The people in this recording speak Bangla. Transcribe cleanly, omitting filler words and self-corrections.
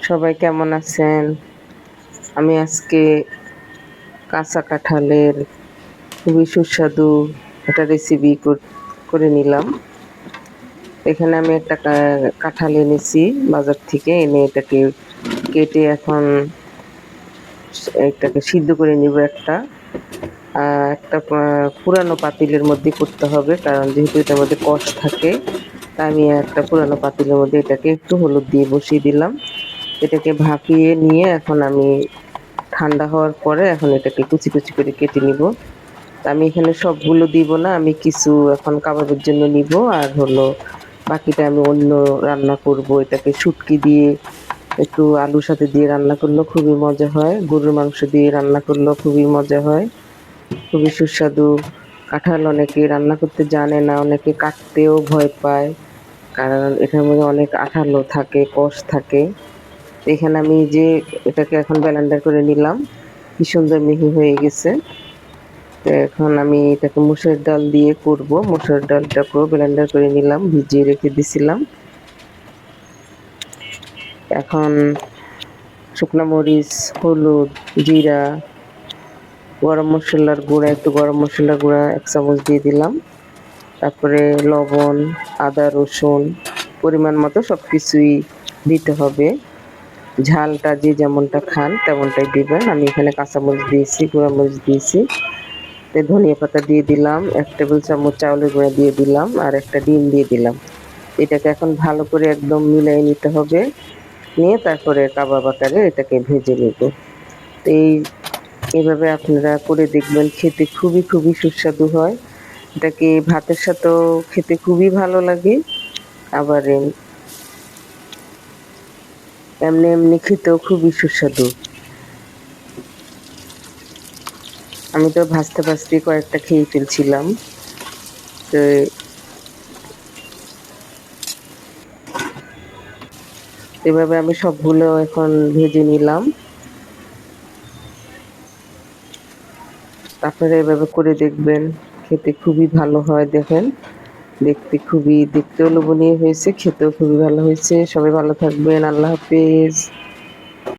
সবাই কেমন আছেন? আমি আজকে কাঁচা কাঁঠালের খুবই সুস্বাদু একটা রেসিপি করে নিলাম। এখানে আমি একটা কাঁঠাল এনেছি বাজার থেকে, এনে এটাকে কেটে এখন এটাকে সিদ্ধ করে নিব। একটা পুরানো পাতিলের মধ্যে করতে হবে, কারণ যেহেতু এটার মধ্যে কষ থাকে। তা আমি একটা পুরানো পাতিলের মধ্যে এটাকে একটু হলুদ দিয়ে বসিয়ে দিলাম। এটাকে ভাপিয়ে নিয়ে এখন আমি ঠান্ডা হওয়ার পরে এখন এটাকে কুচি কুচি করে কেটে নিব। আমি এখানে সবগুলো দিব না, আমি কিছু এখন কাবাবের জন্য নিব, আর বাকিটা আমি অন্য রান্না করব। এটাকে শুটকি দিয়ে একটু আলুর সাথে দিয়ে রান্না করলেও খুবই মজা হয়, গরুর মাংস দিয়ে রান্না করলেও খুবই মজা হয়, খুবই সুস্বাদু। কাঁঠাল অনেকে রান্না করতে জানে না, অনেকে কাটতেও ভয় পায়, কারণ এটার মধ্যে অনেক আঠালো থাকে, কষ থাকে। এখানে আমি যে এটাকে এখন ব্লেন্ডার করে নিলাম, কি সুন্দর মিহি হয়ে গেছে। তো এখন আমি এটাকে মুসুর ডাল দিয়ে করব। মুসুর ডালটাকেও ব্লেন্ডার করে নিলাম, ভিজিয়ে রেখে দিছিলাম। এখন শুকনো মরিচ, হলুদ, জিরা, গরম মশলার গুঁড়া, একটু গরম মশলার গুঁড়া 1 চামচ দিয়ে দিলাম। তারপরে লবণ, আদা রসুন পরিমাণ মতো সবকিছুই দিতে হবে। ঝালটা যে যেমনটা খান তেমনটাই দিবেন। আমি এখানে কাঁচামরিচ দিয়েছি, গুঁড়ামরিচ দিয়েছি। ধনিয়া পাতা দিয়ে দিলাম, 1 টেবিল চামচ চাউলের গুঁড়া দিয়ে দিলাম, আর একটা ডিম দিয়ে দিলাম। এটাকে এখন ভালো করে একদম মিলিয়ে নিতে হবে। নিয়ে তারপরে কাবাব আকারে এটাকে ভেজে নেব। তো এইভাবে আপনারা করে দেখবেন, খেতে খুবই খুবই সুস্বাদু হয়। এটাকে ভাতের সাথেও খেতে খুবই ভালো লাগে, আবার এমনি এমনি খেতেও খুবই সুস্বাদু। আমি তো ভাজতে ভাজতে কয়েকটা খেয়ে ফেলছিলাম। তো এভাবে আমি সবগুলো এখন ভেজে নিলাম। আপনারা এভাবে করে দেখবেন, খেতে খুবই ভালো হয়। দেখেন, দেখতেও লোভনীয় হয়েছে, খেতেও খুবই ভালো হয়েছে। সবাই ভালো থাকবেন। আল্লাহ হাফেজ।